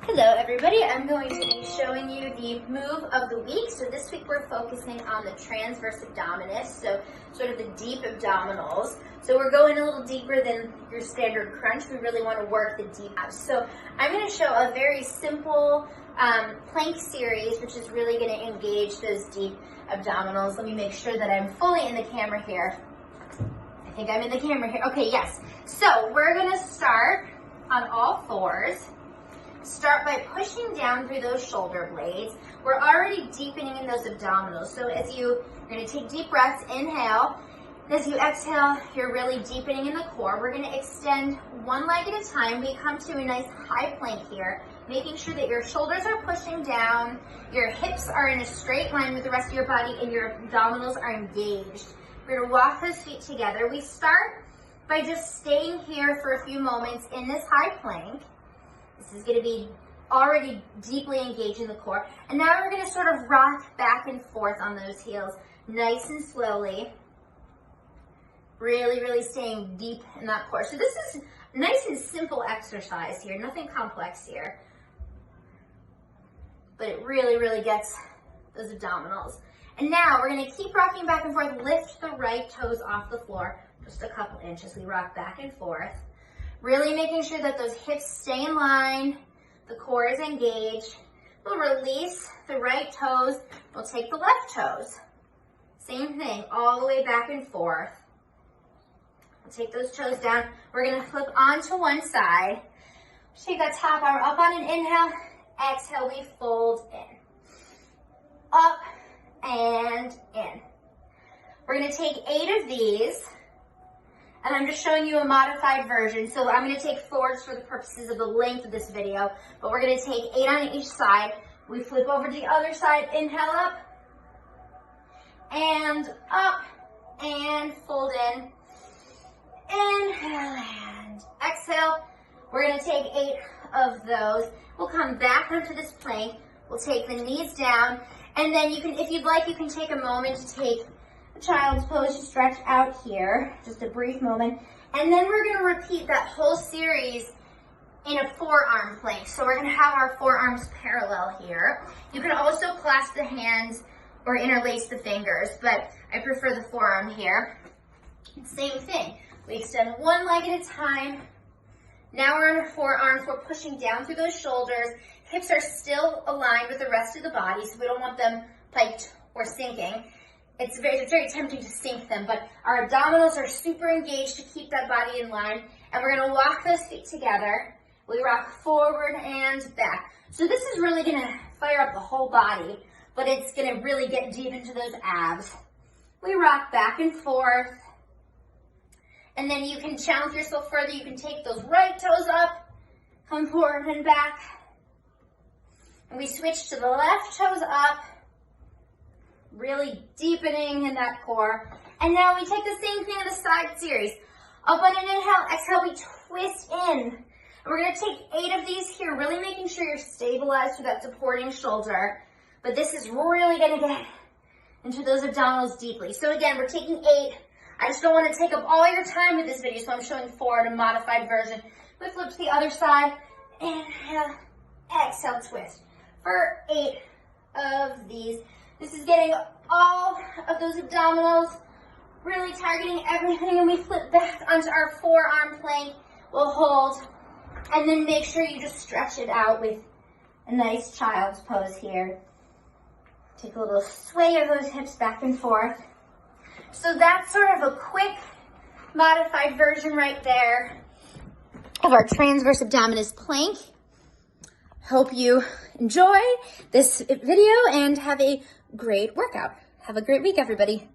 Hello everybody, I'm going to be showing you the move of the week. So this week we're focusing on the transverse abdominis, so sort of the deep abdominals. So we're going a little deeper than your standard crunch. We really want to work the deep abs. So I'm going to show a very simple plank series, which is really going to engage those deep abdominals. Let me make sure that I'm fully in the camera here. I think I'm in the camera here. Okay, yes. So we're going to start on all fours. Start by pushing down through those shoulder blades. We're already deepening in those abdominals. So as you're going to take deep breaths, inhale. As you exhale, you're really deepening in the core. We're going to extend one leg at a time. We come to a nice high plank here, making sure that your shoulders are pushing down, your hips are in a straight line with the rest of your body, and your abdominals are engaged. We're going to walk those feet together. We start by just staying here for a few moments in this high plank. This is going to be already deeply engaged in the core. And now we're going to sort of rock back and forth on those heels, nice and slowly. Really, really staying deep in that core. So this is a nice and simple exercise here, nothing complex here. But it really, really gets those abdominals. And now we're going to keep rocking back and forth. Lift the right toes off the floor, just a couple inches. We rock back and forth. Really making sure that those hips stay in line, the core is engaged. We'll release the right toes. We'll take the left toes. Same thing, all the way back and forth. We'll take those toes down. We're gonna flip onto one side. Take that top arm up on an inhale. Exhale, we fold in. Up and in. We're gonna take 8 of these. And I'm just showing you a modified version. So I'm going to take 4 for the purposes of the length of this video, but we're going to take 8 on each side. We flip over to the other side, inhale up, and fold in. Inhale and exhale. We're going to take 8 of those. We'll come back onto this plank. We'll take the knees down, and then you can, if you'd like, you can take a moment to take child's pose, just stretch out here, just a brief moment. And then we're going to repeat that whole series in a forearm plank. So we're going to have our forearms parallel here. You can also clasp the hands or interlace the fingers, but I prefer the forearm here. Same thing. We extend one leg at a time. Now we're on our forearms. We're pushing down through those shoulders. Hips are still aligned with the rest of the body, so we don't want them piked or sinking. It's very tempting to sink them, but our abdominals are super engaged to keep that body in line. And we're going to walk those feet together. We rock forward and back. So this is really going to fire up the whole body, but it's going to really get deep into those abs. We rock back and forth. And then you can challenge yourself further. You can take those right toes up, come forward and back. And we switch to the left toes up. Really deepening in that core. And now we take the same thing in the side series. Up on an inhale, exhale, we twist in. And we're going to take 8 of these here, really making sure you're stabilized through that supporting shoulder. But this is really going to get into those abdominals deeply. So again, we're taking 8. I just don't want to take up all your time with this video, so I'm showing 4 in a modified version. We flip to the other side. Inhale, exhale, twist. For 8 of these. This is getting all of those abdominals, really targeting everything, and we flip back onto our forearm plank. We'll hold, and then make sure you just stretch it out with a nice child's pose here. Take a little sway of those hips back and forth. So that's sort of a quick modified version right there of our transverse abdominis plank. Hope you enjoy this video and have a great workout. Have a great week, everybody.